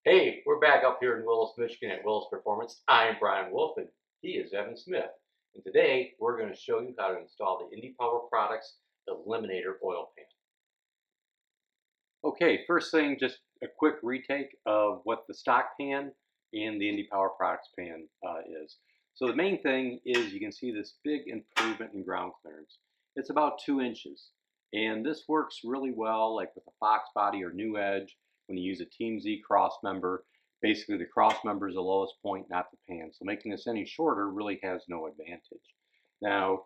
Hey, we're back up here in Willis, Michigan at Willis Performance. I'm Brian Wolf and he is Evan Smith. And today we're going to show you how to install the Indy Power Products Eliminator Oil Pan. Okay, first thing, just a quick retake of what the stock pan and the Indy Power Products pan is. So the main thing is you can see this big improvement in ground clearance. It's about 2 inches. And this works really well like with a Fox body or New Edge when you use a Team Z cross member. Basically the cross member is the lowest point, not the pan. So making this any shorter really has no advantage. Now,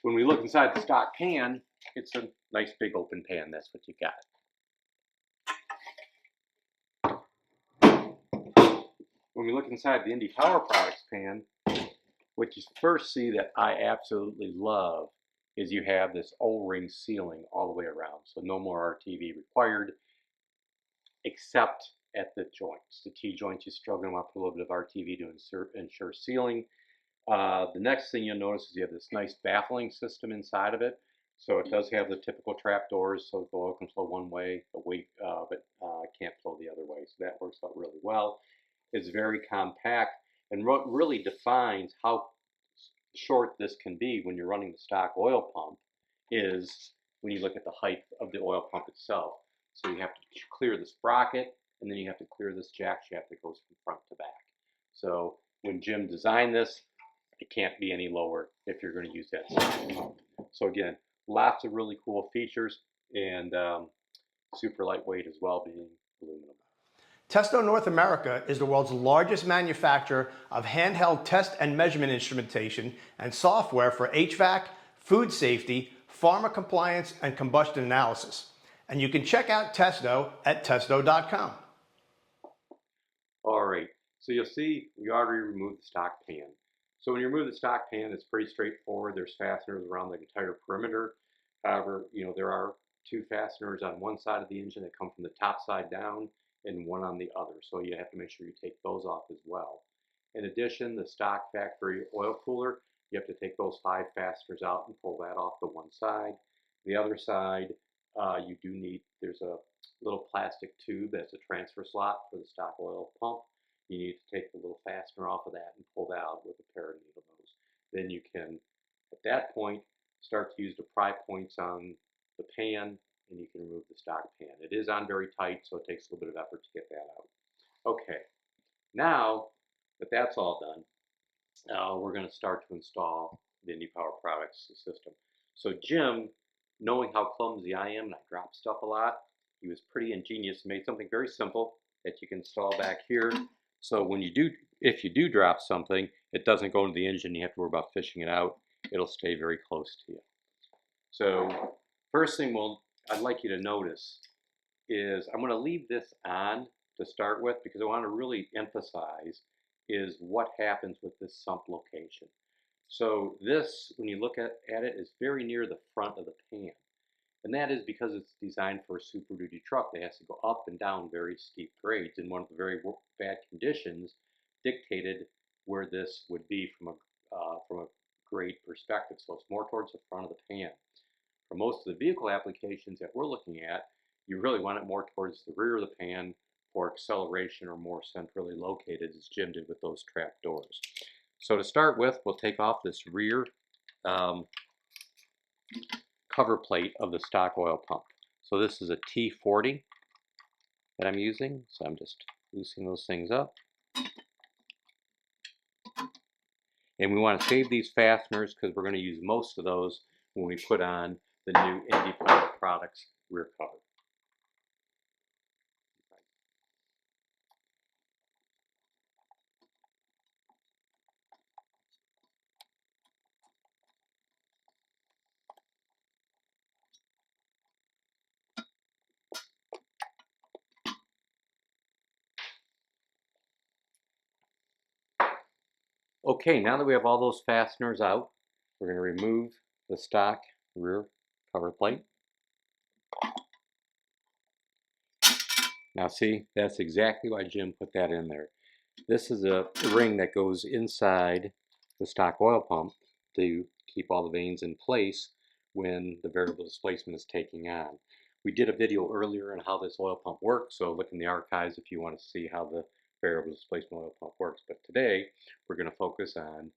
when we look inside the stock pan, it's a nice big open pan. That's what you got. When we look inside the Indy Power Products pan, what you first see that I absolutely love is you have this O-ring sealing all the way around. So no more RTV required, except at the joints. The T-joints, you struggle them up a little bit of RTV to ensure sealing. The next thing you'll notice is you have this nice baffling system inside of it. So it does have the typical trap doors, so the oil can flow one way, but can't flow the other way. So that works out really well. It's very compact, and what really defines how short this can be when you're running the stock oil pump is when you look at the height of the oil pump itself. So you have to clear the sprocket, and then you have to clear this jack shaft that goes from front to back. So when Jim designed this, it can't be any lower if you're going to use that stock pump. So again, lots of really cool features, and super lightweight as well, being aluminum. Testo North America is the world's largest manufacturer of handheld test and measurement instrumentation and software for HVAC, food safety, pharma compliance, and combustion analysis. And you can check out Testo at testo.com. All right, so you'll see we already removed the stock pan. So when you remove the stock pan, it's pretty straightforward. There's fasteners around the entire perimeter. However, there are 2 fasteners on one side of the engine that come from the top side down, and 1 on the other. So you have to make sure you take those off as well. In addition, the stock factory oil cooler, you have to take those 5 fasteners out and pull that off the one side. The other side, you do need, there's a little plastic tube that's a transfer slot for the stock oil pump. You need to take the little fastener off of that and pull that out with a pair of needle nose. Then you can, at that point, start to use the pry points on the pan, and you can remove the stock pan. It is on very tight, so it takes a little bit of effort to get that out. Okay, now that that's all done, we're going to start to install the Indy Power Products system. So Jim, knowing how clumsy I am and I drop stuff a lot, he was pretty ingenious and made something very simple that you can install back here. So when you do, if you do drop something, it doesn't go into the engine. You have to worry about fishing it out. It'll stay very close to you. So first thing I'd like you to notice is I'm going to leave this on to start with because I want to really emphasize is what happens with this sump location. So this, when you look at it, is very near the front of the pan. And that is because it's designed for a Super Duty truck that has to go up and down very steep grades. And one of the very bad conditions dictated where this would be from a grade perspective. So it's more towards the front of the pan. For most of the vehicle applications that we're looking at, you really want it more towards the rear of the pan for acceleration or more centrally located, as Jim did with those trap doors. So to start with, we'll take off this rear cover plate of the stock oil pump. So this is a T40 that I'm using, so I'm just loosening those things up. And we want to save these fasteners because we're going to use most of those when we put on the new Indy Power Products rear cover. Okay, now that we have all those fasteners out, we're going to remove the stock rear cover plate. Now see, that's exactly why Jim put that in there. This is a ring that goes inside the stock oil pump to keep all the vanes in place when the variable displacement is taking on. We did a video earlier on how this oil pump works, so look in the archives if you want to see how the variable displacement oil pump works. But today, we're going to focus on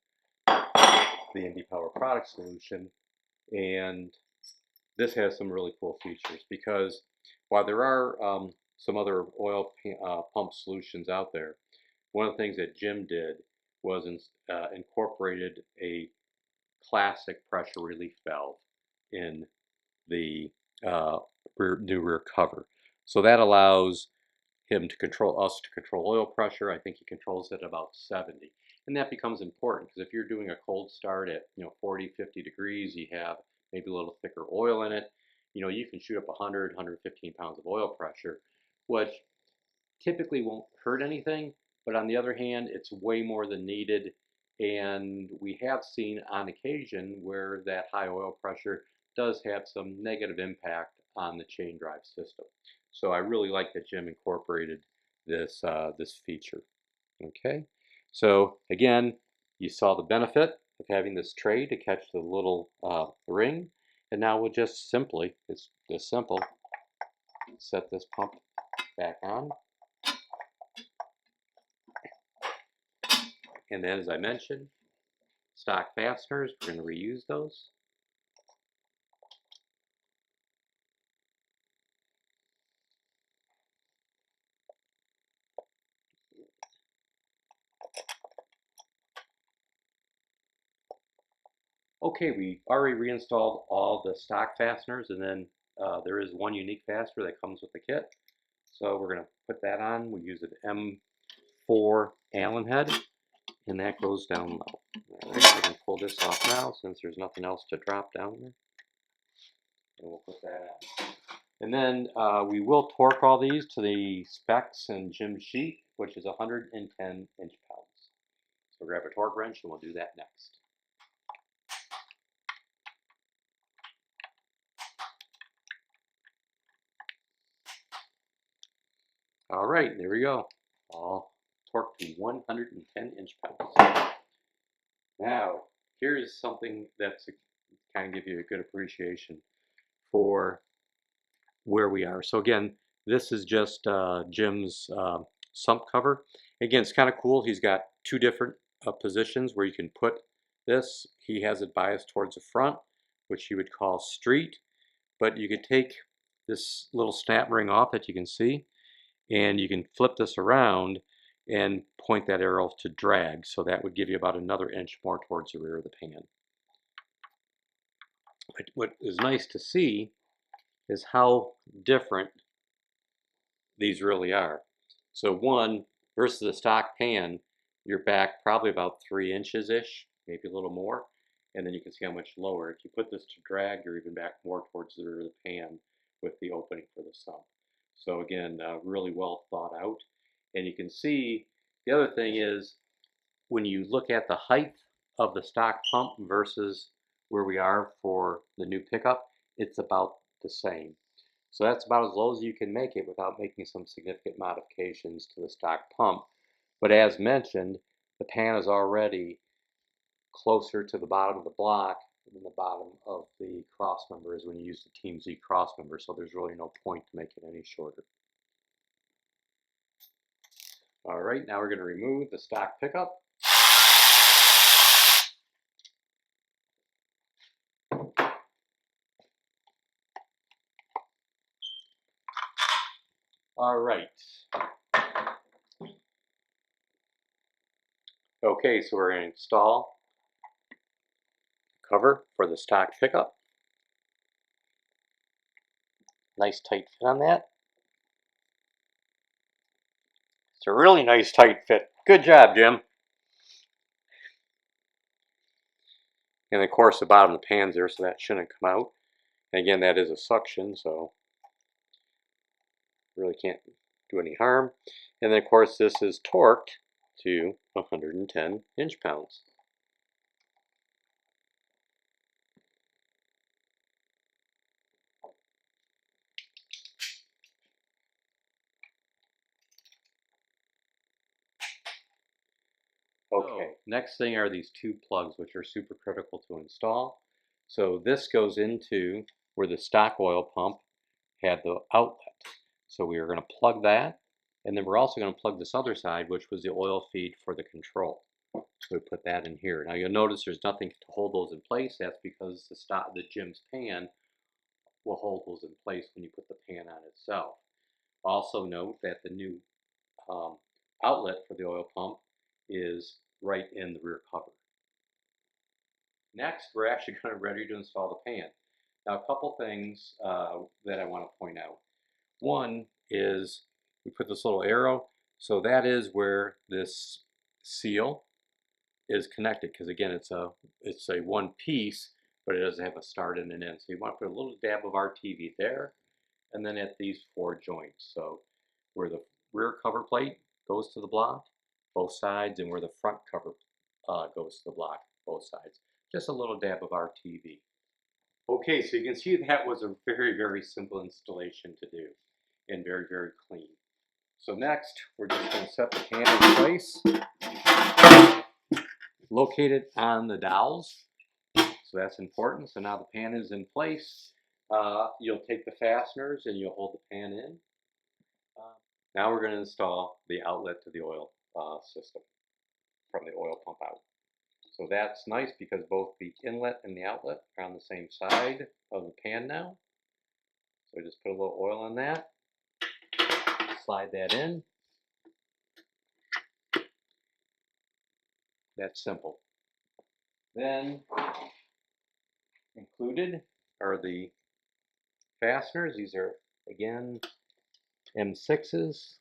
the Indy Power Products solution, and this has some really cool features because while there are some other oil pump solutions out there, one of the things that Jim did was incorporated a classic pressure relief valve in the new rear cover. So that allows him to control oil pressure. I think he controls it at about 70. And that becomes important because if you're doing a cold start at 40, 50 degrees, you have maybe a little thicker oil in it, you can shoot up 100, 115 pounds of oil pressure, which typically won't hurt anything, but on the other hand, it's way more than needed. And we have seen on occasion where that high oil pressure does have some negative impact on the chain drive system. So I really like that Jim incorporated this, this feature. Okay, so again, you saw the benefit of having this tray to catch the little ring. And now we'll just simply, it's this simple, set this pump back on. And then, as I mentioned, stock fasteners, we're going to reuse those. Okay, we already reinstalled all the stock fasteners, and then there is one unique fastener that comes with the kit. So we're going to put that on. We use an M4 Allen head, and that goes down low. All right, we can pull this off now since there's nothing else to drop down there. And we'll put that on. And then we will torque all these to the specs and Jim's sheet, which is 110 inch-pounds. So grab a torque wrench and we'll do that next. All right, there we go. All torqued to 110 inch-pounds. Now, here's something that's kind of give you a good appreciation for where we are. So again, this is just Jim's sump cover. Again, it's kind of cool. He's got two different positions where you can put this. He has it biased towards the front, which you would call street, but you could take this little snap ring off that you can see, and you can flip this around and point that arrow to drag. So that would give you about another inch more towards the rear of the pan. But what is nice to see is how different these really are. So one versus a stock pan, you're back probably about 3 inches-ish, maybe a little more, and then you can see how much lower. If you put this to drag, you're even back more towards the rear of the pan with the opening for the sump. So again, really well thought out. And you can see the other thing is when you look at the height of the stock pump versus where we are for the new pickup, it's about the same. So that's about as low as you can make it without making some significant modifications to the stock pump. But as mentioned, the pan is already closer to the bottom of the block than the bottom of the cross member is when you use the Team Z cross member, so there's really no point to make it any shorter. All right, now we're going to remove the stock pickup. All right. Okay, so we're going to install the cover for the stock pickup. Nice tight fit on that. It's a really nice tight fit. Good job, Jim. And of course the bottom of the pan's there, so that shouldn't come out. And again, that is a suction, so really can't do any harm. And then of course this is torqued to 110 inch-pounds. Okay, next thing are these two plugs, which are super critical to install. So this goes into where the stock oil pump had the outlet. So we are going to plug that, and then we're also going to plug this other side, which was the oil feed for the control. So we put that in here. Now you'll notice there's nothing to hold those in place. That's because the Jim's pan will hold those in place when you put the pan on itself. Also note that the new outlet for the oil pump is right in the rear cover. Next, we're actually going to ready to install the pan. Now, a couple things that I want to point out. One is we put this little arrow, so that is where this seal is connected, because again, it's a one piece, but it doesn't have a start and an end. So you want to put a little dab of RTV there, and then at these 4 joints. So where the rear cover plate goes to the block, both sides, and where the front cover goes to the block, both sides. Just a little dab of RTV. Okay, so you can see that was a very, very simple installation to do, and very, very clean. So next, we're just going to set the pan in place, locate it on the dowels. So that's important. So now the pan is in place. You'll take the fasteners and you'll hold the pan in. Now we're going to install the outlet to the oil system from the oil pump out. So that's nice because both the inlet and the outlet are on the same side of the pan now. So just put a little oil on that, slide that in. That's simple. Then included are the fasteners. These are, again, M6s.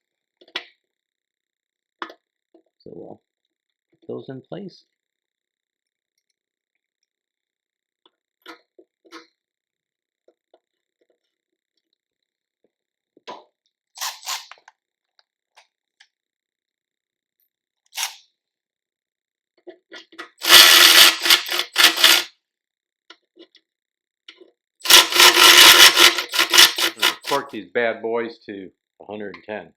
So we'll put those in place. Torque these bad boys to 110.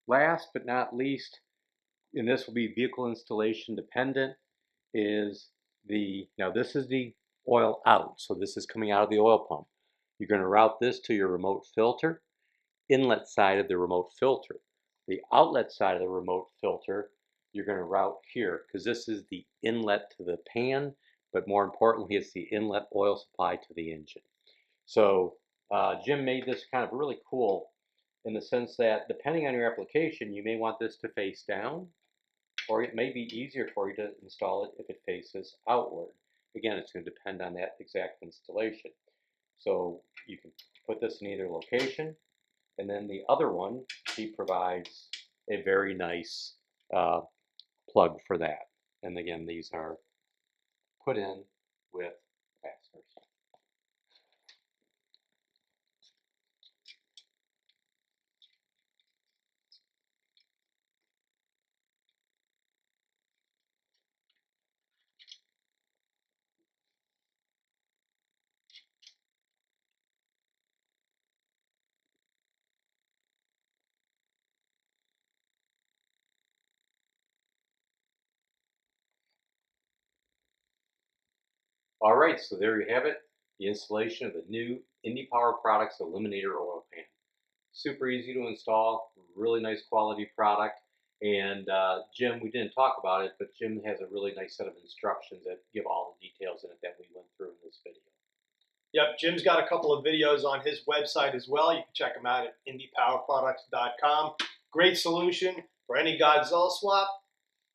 Last but not least, and this will be vehicle installation dependent, is now this is the oil out. So this is coming out of the oil pump. You're going to route this to your remote filter, inlet side of the remote filter. The outlet side of the remote filter, you're going to route here because this is the inlet to the pan, but more importantly, it's the inlet oil supply to the engine. So Jim made this kind of really cool in the sense that depending on your application, you may want this to face down, or it may be easier for you to install it if it faces outward. Again, it's going to depend on that exact installation. So you can put this in either location, and then the other one, he provides a very nice plug for that. And again, these are put in with fasteners. All right, so there you have it, the installation of the new Indy Power Products Eliminator Oil Pan. Super easy to install, really nice quality product. And Jim, we didn't talk about it, but Jim has a really nice set of instructions that give all the details in it that we went through in this video. Yep, Jim's got a couple of videos on his website as well. You can check them out at indypowerproducts.com. Great solution for any Godzilla swap.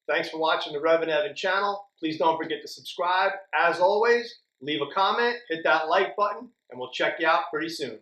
Thanks for watching the Revan Evan channel. Please don't forget to subscribe. As always, leave a comment, hit that like button, and we'll check you out pretty soon.